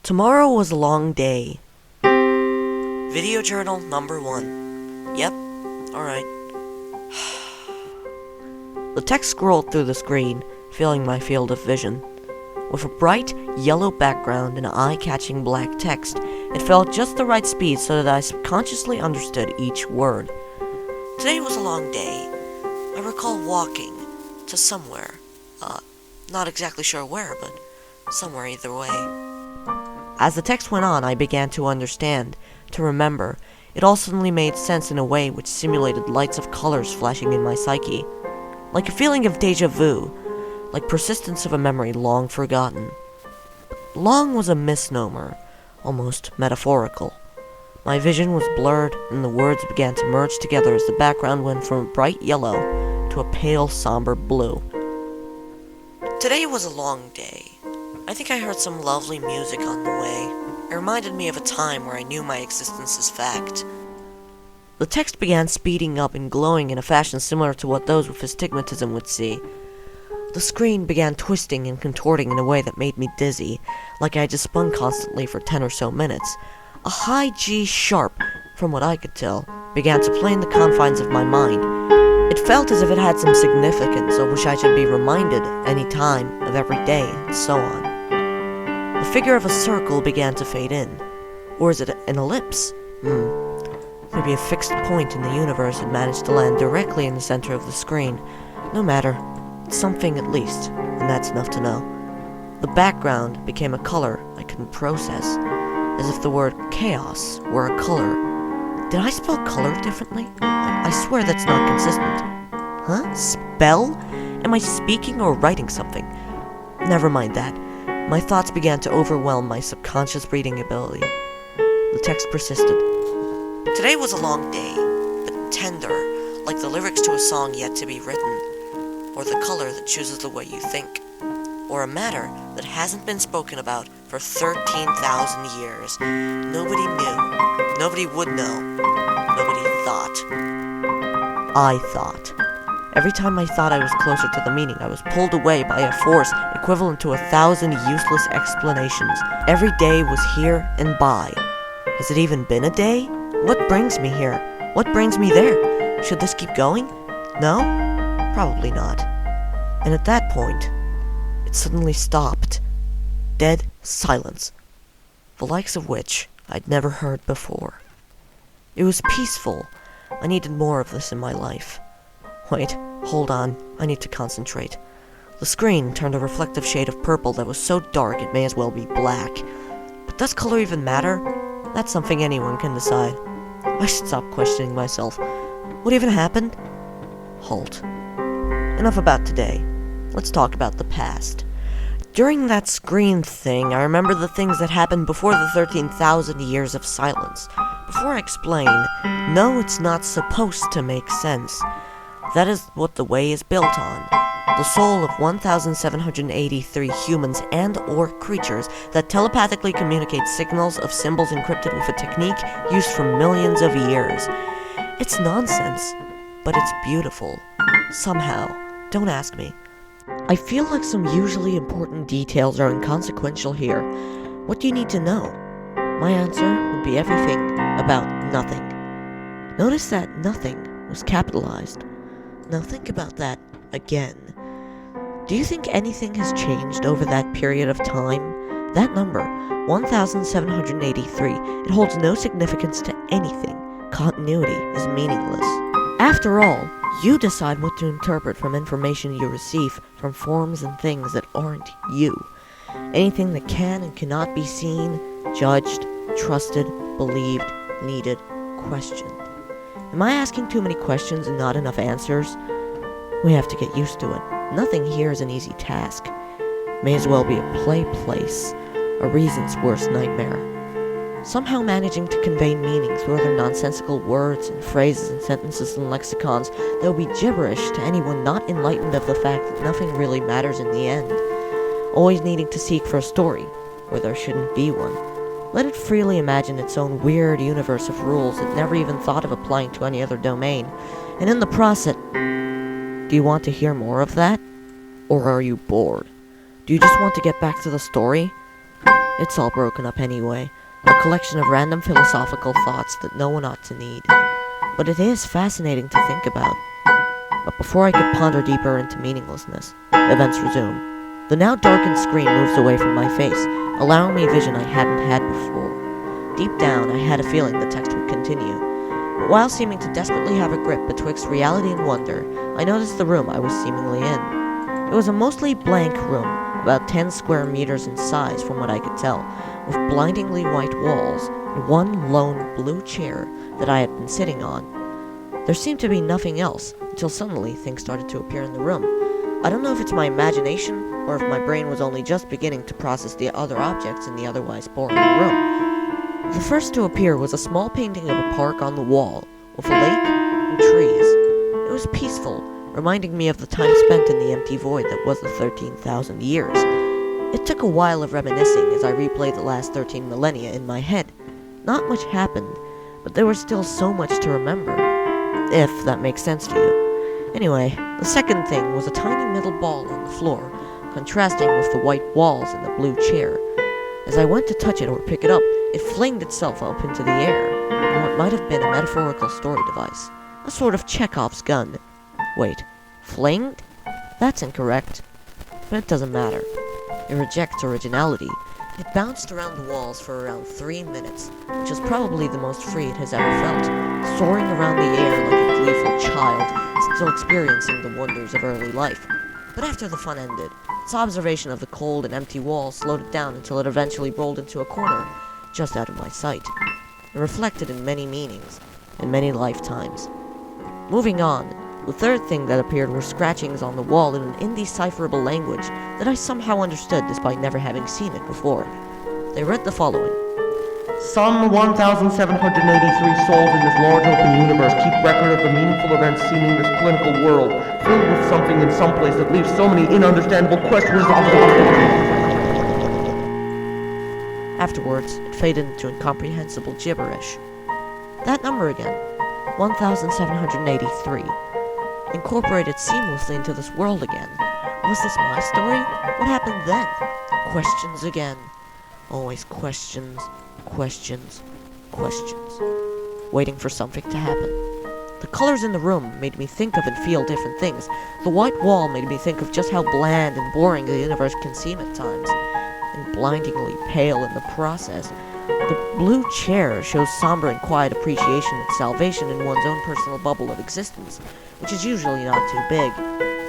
Tomorrow was a long day. Video journal number 1. Yep, alright. The text scrolled through the screen, filling my field of vision. With a bright yellow background and eye-catching black text, it fell at just the right speed so that I subconsciously understood each word. Today was a long day. I recall walking to somewhere. Not exactly sure where, but somewhere either way. As the text went on, I began to understand, to remember. It all suddenly made sense in a way which simulated lights of colors flashing in my psyche. Like a feeling of déjà vu, like persistence of a memory long forgotten. Long was a misnomer, almost metaphorical. My vision was blurred, and the words began to merge together as the background went from a bright yellow to a pale, somber blue. Today was a long day. I think I heard some lovely music on the way. It reminded me of a time where I knew my existence as fact. The text began speeding up and glowing in a fashion similar to what those with astigmatism would see. The screen began twisting and contorting in a way that made me dizzy, like I had just spun constantly for 10 or so minutes. A high G sharp, from what I could tell, began to play in the confines of my mind. It felt as if it had some significance of which I should be reminded any time of every day, and so on. The figure of a circle began to fade in. Or is it an ellipse? Maybe a fixed point in the universe had managed to land directly in the center of the screen. No matter. It's something at least, and that's enough to know. The background became a color I couldn't process, as if the word chaos were a color. Did I spell color differently? I swear that's not consistent. Huh? Spell? Am I speaking or writing something? Never mind that. My thoughts began to overwhelm my subconscious reading ability. The text persisted. Today was a long day, but tender, like the lyrics to a song yet to be written, or the color that chooses the way you think, or a matter that hasn't been spoken about for 13,000 years. Nobody knew. Nobody would know. Nobody thought. I thought. Every time I thought I was closer to the meaning, I was pulled away by a force equivalent to 1,000 useless explanations. Every day was here and by. Has it even been a day? What brings me here? What brings me there? Should this keep going? No? Probably not. And at that point, it suddenly stopped. Dead silence. The likes of which I'd never heard before. It was peaceful. I needed more of this in my life. Wait, hold on. I need to concentrate. The screen turned a reflective shade of purple that was so dark it may as well be black. But does color even matter? That's something anyone can decide. I should stop questioning myself. What even happened? Halt. Enough about today. Let's talk about the past. During that screen thing, I remember the things that happened before the 13,000 years of silence. Before I explain, no, it's not supposed to make sense. That is what the way is built on. The soul of 1,783 humans and or creatures that telepathically communicate signals of symbols encrypted with a technique used for millions of years. It's nonsense, but it's beautiful. Somehow. Don't ask me. I feel like some usually important details are inconsequential here. What do you need to know? My answer would be everything about nothing. Notice that nothing was capitalized. Now think about that again. Do you think anything has changed over that period of time? That number, 1,783, it holds no significance to anything. Continuity is meaningless. After all, you decide what to interpret from information you receive from forms and things that aren't you. Anything that can and cannot be seen, judged, trusted, believed, needed, questioned. Am I asking too many questions and not enough answers? We have to get used to it. Nothing here is an easy task. May as well be a play place, a reason's worst nightmare. Somehow managing to convey meaning through other nonsensical words and phrases and sentences and lexicons that will be gibberish to anyone not enlightened of the fact that nothing really matters in the end. Always needing to seek for a story where there shouldn't be one. Let it freely imagine its own weird universe of rules it never even thought of applying to any other domain. And in the process, do you want to hear more of that? Or are you bored? Do you just want to get back to the story? It's all broken up anyway, a collection of random philosophical thoughts that no one ought to need. But it is fascinating to think about. But before I could ponder deeper into meaninglessness, events resume. The now darkened screen moves away from my face, allowing me vision I hadn't had before. Deep down, I had a feeling the text would continue. But while seeming to desperately have a grip betwixt reality and wonder, I noticed the room I was seemingly in. It was a mostly blank room, about 10 square meters in size from what I could tell, with blindingly white walls and one lone blue chair that I had been sitting on. There seemed to be nothing else, until suddenly things started to appear in the room. I don't know if it's my imagination, or if my brain was only just beginning to process the other objects in the otherwise boring room. The first to appear was a small painting of a park on the wall, with a lake and trees. It was peaceful, reminding me of the time spent in the empty void that was the 13,000 years. It took a while of reminiscing as I replayed the last 13 millennia in my head. Not much happened, but there was still so much to remember, if that makes sense to you. Anyway, the second thing was a tiny metal ball on the floor, contrasting with the white walls and the blue chair. As I went to touch it or pick it up, it flinged itself up into the air, in what might have been a metaphorical story device. A sort of Chekhov's gun. Wait, flinged? That's incorrect. But it doesn't matter. It rejects originality. It bounced around the walls for around 3 minutes, which is probably the most free it has ever felt, soaring around the air like a gleeful child, still experiencing the wonders of early life. But after the fun ended, its observation of the cold and empty walls slowed it down until it eventually rolled into a corner, just out of my sight, and reflected in many meanings, in many lifetimes. Moving on, the third thing that appeared were scratchings on the wall in an indecipherable language that I somehow understood despite never having seen it before. They read the following. Some 1,783 souls in this large open universe keep record of the meaningful events seen in this clinical world, filled with something in some place that leaves so many ununderstandable questions. Afterwards, it faded into incomprehensible gibberish. That number again, 1,783, incorporated seamlessly into this world again. Was this my story? What happened then? Questions again. Always questions, questions, questions. Waiting for something to happen. The colors in the room made me think of and feel different things. The white wall made me think of just how bland and boring the universe can seem at times, and blindingly pale in the process. The blue chair shows somber and quiet appreciation and salvation in one's own personal bubble of existence, which is usually not too big.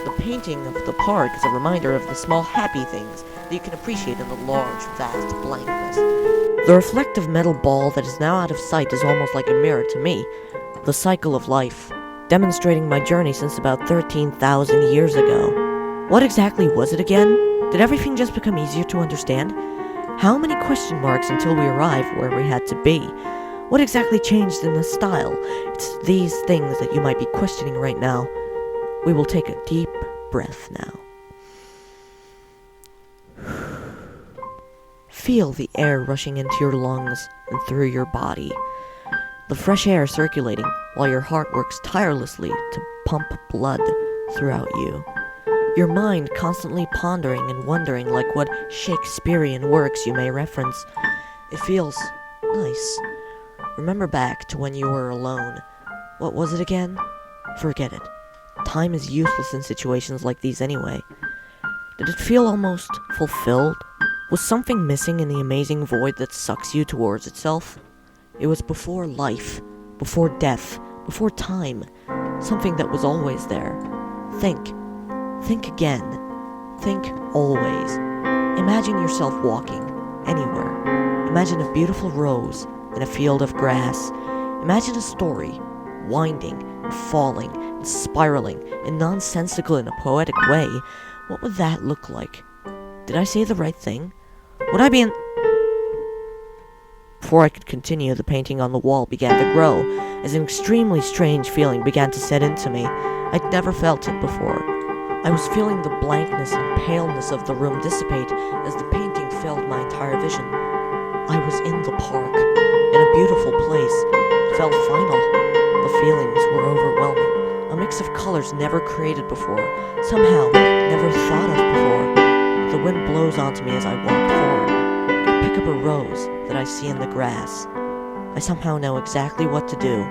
The painting of the park is a reminder of the small happy things that you can appreciate in the large, vast blankness. The reflective metal ball that is now out of sight is almost like a mirror to me, the cycle of life, demonstrating my journey since about 13,000 years ago. What exactly was it again? Did everything just become easier to understand? How many question marks until we arrive where we had to be? What exactly changed in the style? It's these things that you might be questioning right now. We will take a deep breath now. Feel the air rushing into your lungs and through your body. The fresh air circulating while your heart works tirelessly to pump blood throughout you. Your mind constantly pondering and wondering like what Shakespearean works you may reference. It feels nice. Remember back to when you were alone. What was it again? Forget it. Time is useless in situations like these anyway. Did it feel almost fulfilled? Was something missing in the amazing void that sucks you towards itself? It was before life, before death, before time. Something that was always there. Think. Think again. Think always. Imagine yourself walking anywhere. Imagine a beautiful rose in a field of grass. Imagine a story, winding and falling and spiraling and nonsensical in a poetic way. What would that look like? Did I say the right thing? Would I be in... Before I could continue, the painting on the wall began to grow, as an extremely strange feeling began to set into me. I'd never felt it before. I was feeling the blankness and paleness of the room dissipate as the painting filled my entire vision. I was in the park, in a beautiful place. It felt final. The feelings were overwhelming. A mix of colors never created before, somehow never thought of before. The wind blows onto me as I walk forward. pick up a rose that I see in the grass. I somehow know exactly what to do,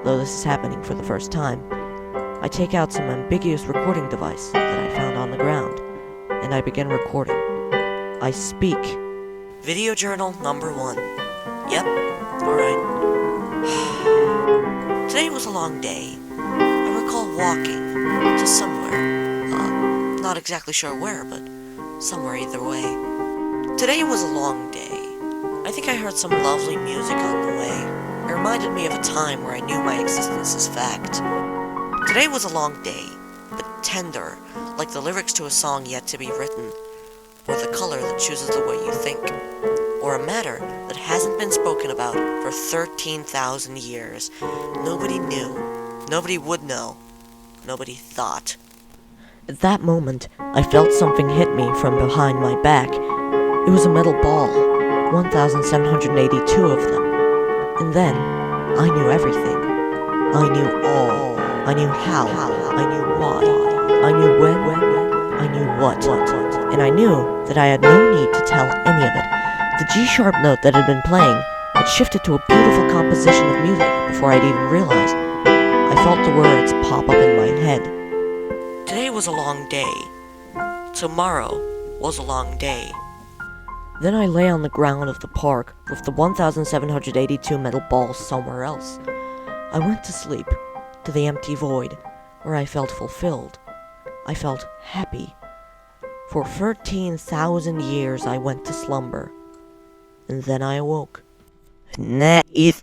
though this is happening for the first time. I take out some ambiguous recording device that I found on the ground, and I begin recording. I speak. Video journal number 1. Yep, alright. Today was a long day. I recall walking to somewhere. Not exactly sure where, but somewhere either way. Today was a long day. I think I heard some lovely music on the way. It reminded me of a time where I knew my existence as fact. Today was a long day, but tender, like the lyrics to a song yet to be written, or the color that chooses the way you think, or a matter that hasn't been spoken about for 13,000 years. Nobody knew, nobody would know, nobody thought. At that moment, I felt something hit me from behind my back. It was a metal ball, 1,782 of them. And then, I knew everything. I knew all. I knew how. I knew why. I knew when. I knew what. And I knew that I had no need to tell any of it. The G-sharp note that had been playing had shifted to a beautiful composition of music before I'd even realized. I felt the words pop up in my head. Today was a long day. Tomorrow was a long day. Then I lay on the ground of the park with the 1,782 metal balls somewhere else. I went to sleep, to the empty void, where I felt fulfilled. I felt happy. For 13,000 years I went to slumber. And then I awoke. And that is